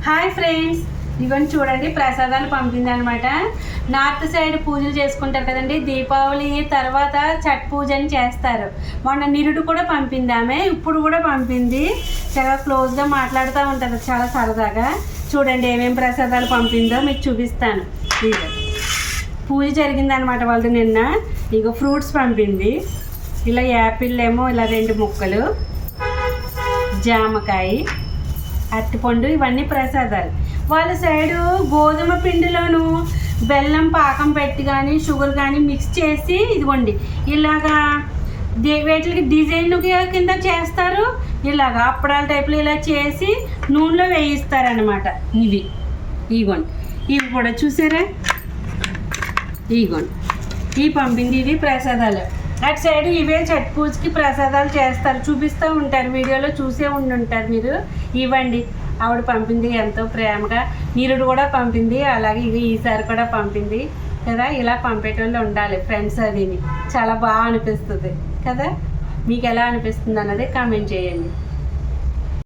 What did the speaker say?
Hi friends, ఇవన్నీ చూడండి ప్రసాదాలు పంపింది అనమాట. నార్త్ సైడ్ పూజలు చేసుకుంటారు కదండి, దీపావళి తర్వాత ఛట్ పూజ అని చేస్తారు. మొన్న నిరుడు కూడా పంపింది ఆమె, ఇప్పుడు కూడా పంపింది. చాలా క్లోజ్గా మాట్లాడుతూ ఉంటారు, చాలా సరదాగా. చూడండి ఏమేమి ప్రసాదాలు పంపిందో మీకు చూపిస్తాను. ఇక పూజ జరిగిందనమాట వాళ్ళది నిన్న. ఇక ఫ్రూట్స్ పంపింది. ఇలా యాపిల్ ఏమో ఇలా 2 ముక్కలు, జామకాయ, అరటిపండు, ఇవన్నీ ప్రసాదాలు. వాళ్ళ సైడు గోధుమ పిండిలోను బెల్లం పాకం పెట్టి కానీ షుగర్ కానీ మిక్స్ చేసి ఇదిగోండి ఇలాగా వీటికి డిజైన్ కింద చేస్తారు. ఇలాగా అప్పడాల టైప్లో ఇలా చేసి నూనెలో వేయిస్తారనమాట. ఇగోండి ఇవి కూడా చూసారా, ఇగోండి ఇవి పంపింది. ఇవి ప్రసాదాలు. అటు సైడ్ ఇవే ఛట్ పూజకి ప్రసాదాలు చేస్తారు, చూపిస్తూ ఉంటారు, వీడియోలో చూసే ఉండుంటారు మీరు. ఇవ్వండి ఆవిడ పంపింది ఎంతో ప్రేమగా. నీరుడు కూడా పంపింది, అలాగే ఇది ఈసారి కూడా పంపింది కదా. ఇలా పంపేటోళ్ళు ఉండాలి ఫ్రెండ్స్, అది చాలా బాగా అనిపిస్తుంది కదా. మీకు ఎలా అనిపిస్తుంది అన్నది కామెంట్ చేయండి.